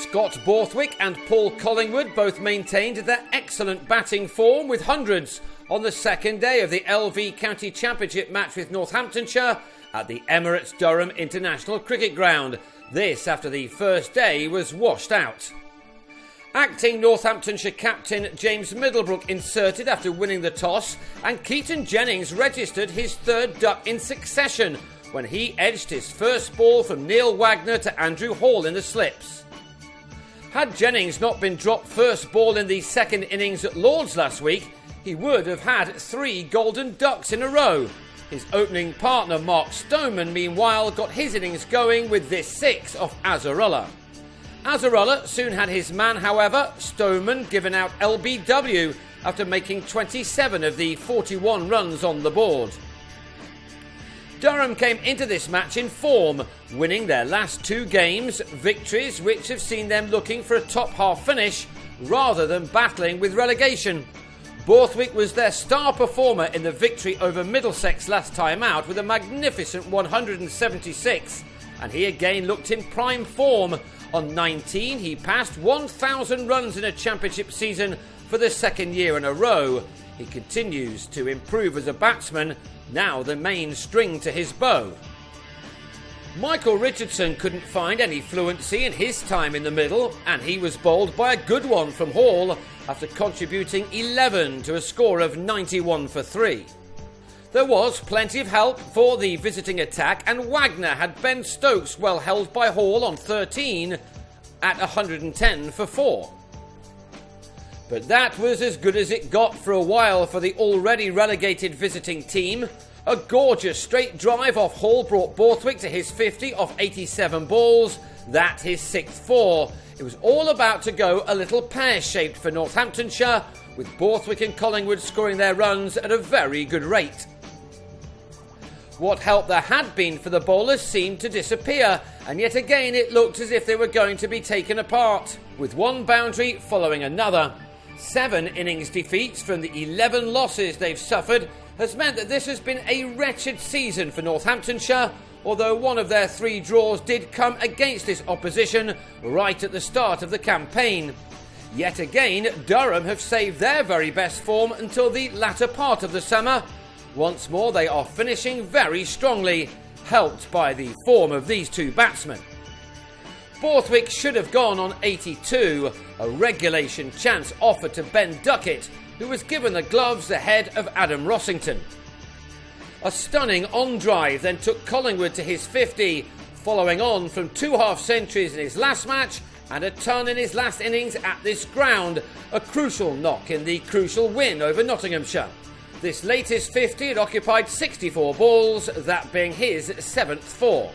Scott Borthwick and Paul Collingwood both maintained their excellent batting form with hundreds on the second day of the LV County Championship match with Northamptonshire at the Emirates Durham International Cricket Ground. This after the first day was washed out. Acting Northamptonshire captain James Middlebrook inserted after winning the toss, and Keaton Jennings registered his third duck in succession when he edged his first ball from Neil Wagner to Andrew Hall in the slips. Had Jennings not been dropped first ball in the second innings at Lord's last week, he would have had 3 golden ducks in a row. His opening partner Mark Stoneman meanwhile got his innings going with this 6 off Azarullah. Azarullah soon had his man, however, Stoneman given out LBW after making 27 of the 41 runs on the board. Durham came into this match in form, winning their last 2 games, victories which have seen them looking for a top half finish rather than battling with relegation. Borthwick was their star performer in the victory over Middlesex last time out with a magnificent 176, and he again looked in prime form. On 19, he passed 1,000 runs in a championship season for the second year in a row. He continues to improve as a batsman, now the main string to his bow. Michael Richardson couldn't find any fluency in his time in the middle, and he was bowled by a good one from Hall after contributing 11 to a score of 91 for 3. There was plenty of help for the visiting attack, and Wagner had Ben Stokes well held by Hall on 13 at 110 for 4. But that was as good as it got for a while for the already relegated visiting team. A gorgeous straight drive off Hall brought Borthwick to his 50 off 87 balls. That his 6th 4. It was all about to go a little pear-shaped for Northamptonshire, with Borthwick and Collingwood scoring their runs at a very good rate. What help there had been for the bowlers seemed to disappear, and yet again it looked as if they were going to be taken apart, with one boundary following another. 7 innings defeats from the 11 losses they've suffered has meant that this has been a wretched season for Northamptonshire, although one of their 3 draws did come against this opposition right at the start of the campaign. Yet again, Durham have saved their very best form until the latter part of the summer. Once more they are finishing very strongly, helped by the form of these 2 batsmen. Borthwick should have gone on 82, a regulation chance offered to Ben Duckett, who was given the gloves ahead of Adam Rossington. A stunning on-drive then took Collingwood to his 50, following on from 2 half-centuries in his last match and a ton in his last innings at this ground, a crucial knock in the crucial win over Nottinghamshire. This latest 50 had occupied 64 balls, that being his 7th 4.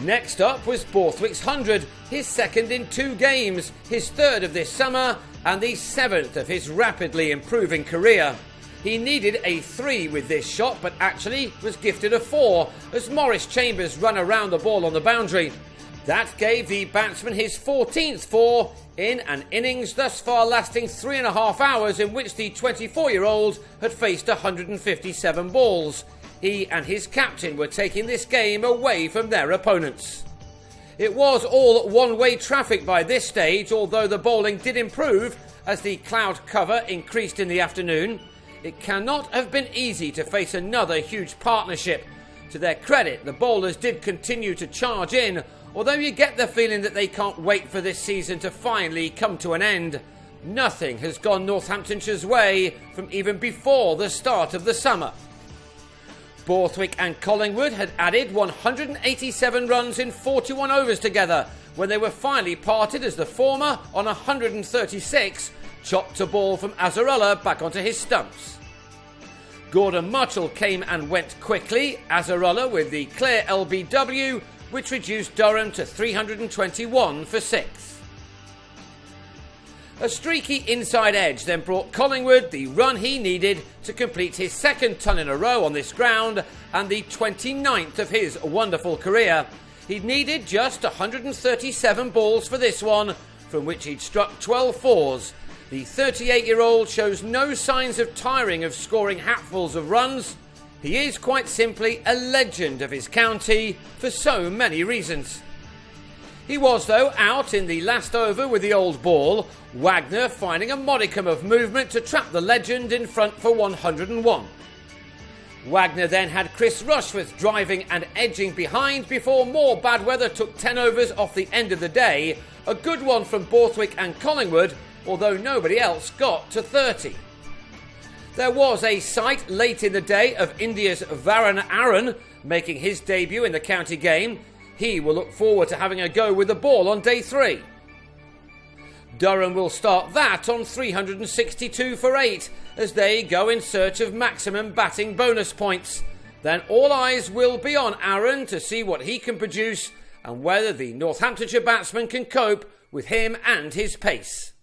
Next up was Borthwick's 100, his second in 2 games, his 3rd of this summer, and the 7th of his rapidly improving career. He needed a 3 with this shot, but actually was gifted a 4 as Maurice Chambers ran around the ball on the boundary. That gave the batsman his 14th 4 in an innings thus far lasting 3.5 hours in which the 24-year-old had faced 157 balls. He and his captain were taking this game away from their opponents. It was all one-way traffic by this stage, although the bowling did improve as the cloud cover increased in the afternoon. It cannot have been easy to face another huge partnership. To their credit, the bowlers did continue to charge in, although you get the feeling that they can't wait for this season to finally come to an end. Nothing has gone Northamptonshire's way from even before the start of the summer. Borthwick and Collingwood had added 187 runs in 41 overs together when they were finally parted as the former, on 136, chopped a ball from Azarullah back onto his stumps. Gordon Marshall came and went quickly, Azarullah with the clear LBW, which reduced Durham to 321 for 6. A streaky inside edge then brought Collingwood the run he needed to complete his 2nd ton in a row on this ground and the 29th of his wonderful career. He'd needed just 137 balls for this one, from which he'd struck 12 fours. The 38-year-old shows no signs of tiring of scoring hatfuls of runs. He is quite simply a legend of his county for so many reasons. He was, though, out in the last over with the old ball, Wagner finding a modicum of movement to trap the legend in front for 101. Wagner then had Chris Rushworth driving and edging behind before more bad weather took 10 overs off the end of the day, a good one from Borthwick and Collingwood, although nobody else got to 30. There was a sight late in the day of India's Varun Aaron making his debut in the county game. He will look forward to having a go with the ball on day 3. Durham will start that on 362 for 8 as they go in search of maximum batting bonus points. Then all eyes will be on Aaron to see what he can produce and whether the Northamptonshire batsman can cope with him and his pace.